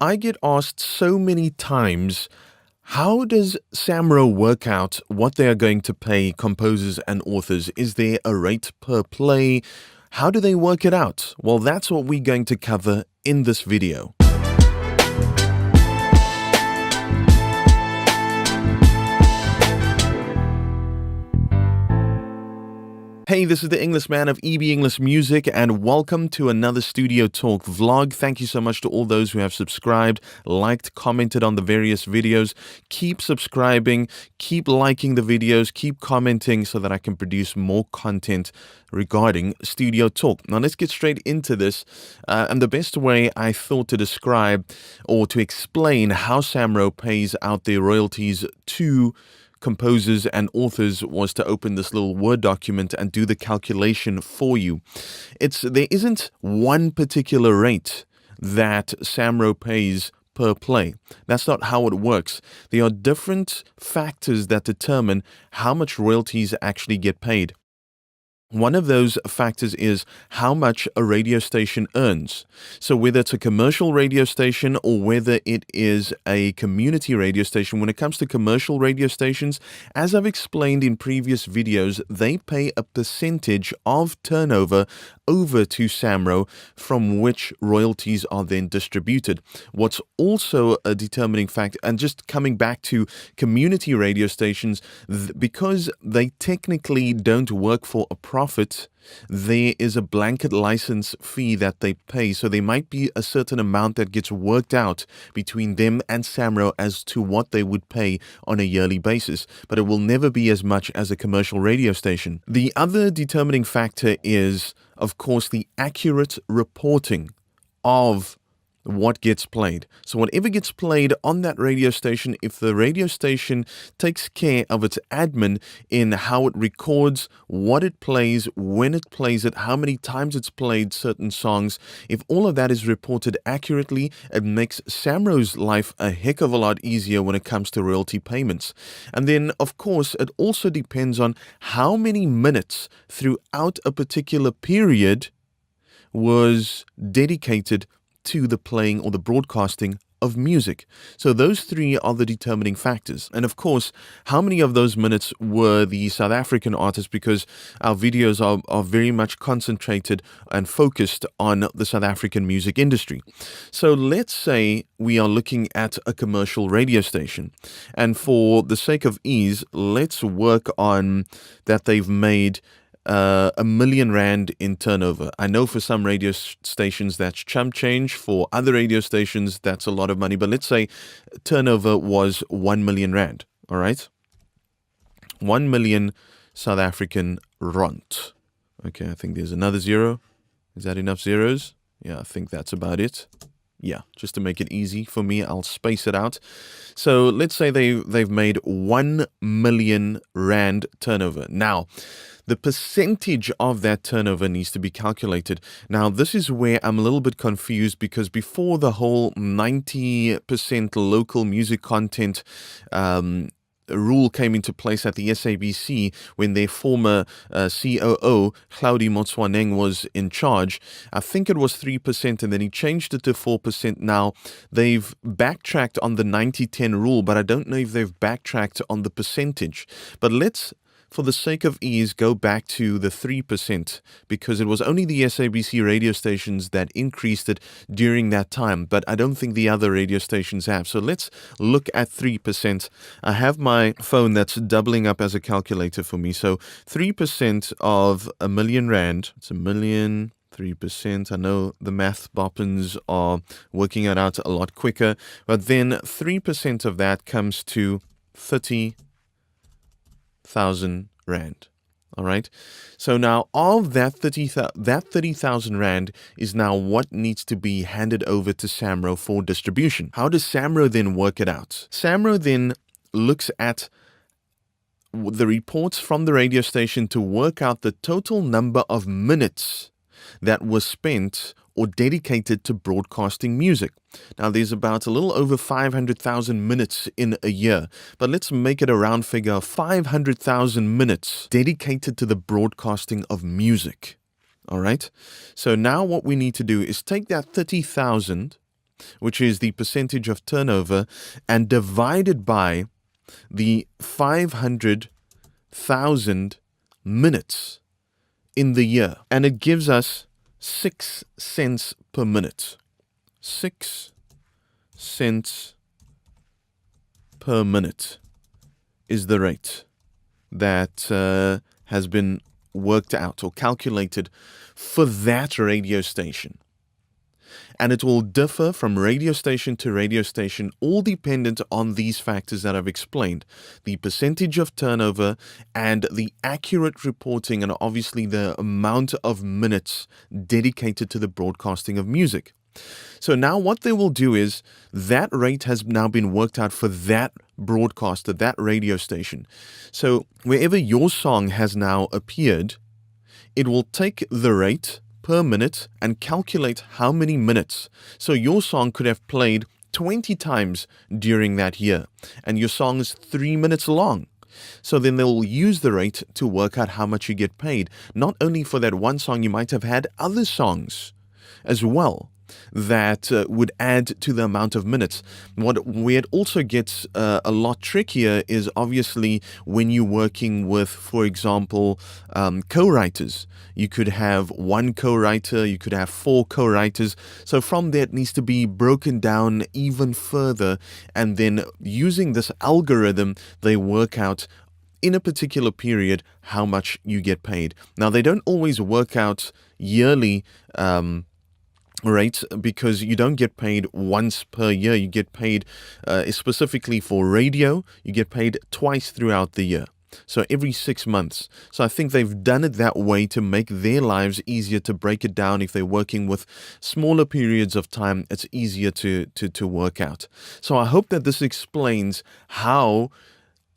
I get asked so many times, how does Samro work out what they are going to pay composers and authors? Is there a rate per play? How do they work it out? Well, that's what we're going to cover in this video. Hey, this is the Englishman of EB English Music, and welcome to another Studio Talk vlog. Thank you so much to all those who have subscribed, liked, commented on the various videos. Keep subscribing, keep liking the videos, keep commenting so that I can produce more content regarding Studio Talk. Now, let's get straight into this. And the best way I thought to describe or to explain how Samro pays out their royalties to composers and authors was to open this little Word document and do the calculation for you. There isn't one particular rate that Samro pays per play. That's not how it works. There are different factors that determine how much royalties actually get paid. One of those factors is how much a radio station earns. So whether it's a commercial radio station or whether it is a community radio station, when it comes to commercial radio stations, as I've explained in previous videos, they pay a percentage of turnover over to Samro, from which royalties are then distributed. What's also a determining factor, and just coming back to community radio stations, because they technically don't work for a profit, there is a blanket license fee that they pay. So there might be a certain amount that gets worked out between them and Samro as to what they would pay on a yearly basis, but it will never be as much as a commercial radio station. The other determining factor is, of course, the accurate reporting of what gets played. So whatever gets played on that radio station, if the radio station takes care of its admin in how it records, what it plays, when it plays it, how many times it's played certain songs, if all of that is reported accurately, it makes Samro's life a heck of a lot easier when it comes to royalty payments. And then, of course, it also depends on how many minutes throughout a particular period was dedicated to the playing or the broadcasting of music. So those three are the determining factors. And of course, how many of those minutes were the South African artists, because our videos are very much concentrated and focused on the South African music industry. So let's say we are looking at a commercial radio station. And for the sake of ease, let's work on that they've made R1 million in turnover. I know for some radio stations that's chump change. For other radio stations, that's a lot of money. But let's say turnover was R1 million. All right? 1 million South African rand. Okay, I think there's another zero. Is that enough zeros? Yeah, I think that's about it. Yeah, just to make it easy for me, I'll space it out. So let's say they've made R1 million turnover. Now, the percentage of that turnover needs to be calculated. Now, this is where I'm a little bit confused, because before the whole 90% local music content rule came into place at the SABC, when their former COO, Claudie Motswaneng, was in charge, I think it was 3%, and then he changed it to 4%. Now, they've backtracked on the 90-10 rule, but I don't know if they've backtracked on the percentage. But let's, for the sake of ease, go back to the 3%, because it was only the SABC radio stations that increased it during that time, but I don't think the other radio stations have. So let's look at 3%. I have my phone that's doubling up as a calculator for me. So 3% of R1 million, it's R1 million. 3%. I know the math boppins are working it out a lot quicker, but then 3% of that comes to 30,000 rand. All right. So now of that 30,000 rand is now what needs to be handed over to Samro for distribution. How does Samro then work it out? Samro then looks at the reports from the radio station to work out the total number of minutes that was spent or dedicated to broadcasting music. Now, there's about a little over 500,000 minutes in a year, but let's make it a round figure of 500,000 minutes dedicated to the broadcasting of music. All right? So now what we need to do is take that 30,000 which is the percentage of turnover, and divided by the 500,000 minutes in the year. And it gives us 6 cents per minute. 6 cents per minute is the rate that has been worked out or calculated for that radio station. And it will differ from radio station to radio station, all dependent on these factors that I've explained. The percentage of turnover and the accurate reporting, and obviously the amount of minutes dedicated to the broadcasting of music. So now what they will do is that rate has now been worked out for that broadcaster, that radio station. So wherever your song has now appeared, it will take the rate per minute and calculate how many minutes. So your song could have played 20 times during that year, and your song is 3 minutes long. So then they'll use the rate to work out how much you get paid. Not only for that one song, you might have had other songs as well that would add to the amount of minutes. Where it also gets a lot trickier is obviously when you're working with, for example, co-writers. You could have one co-writer, you could have 4 co-writers. So from there, it needs to be broken down even further. And then using this algorithm, they work out in a particular period how much you get paid. Now, they don't always work out yearly rates, because you don't get paid once per year. You get paid specifically for radio, you get paid twice throughout the year. So every 6 months. So I think they've done it that way to make their lives easier, to break it down. If they're working with smaller periods of time, it's easier to work out. So I hope that this explains how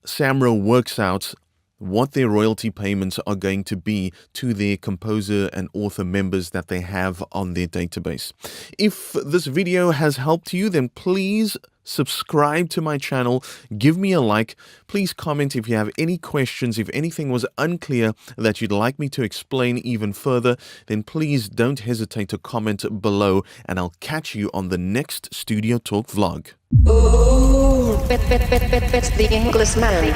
Samro works out what their royalty payments are going to be to their composer and author members that they have on their database. If this video has helped you, then please subscribe to my channel, give me a like, please comment if you have any questions, if anything was unclear that you'd like me to explain even further, then please don't hesitate to comment below, and I'll catch you on the next Studio Talk vlog. Ooh, bet the Englishman.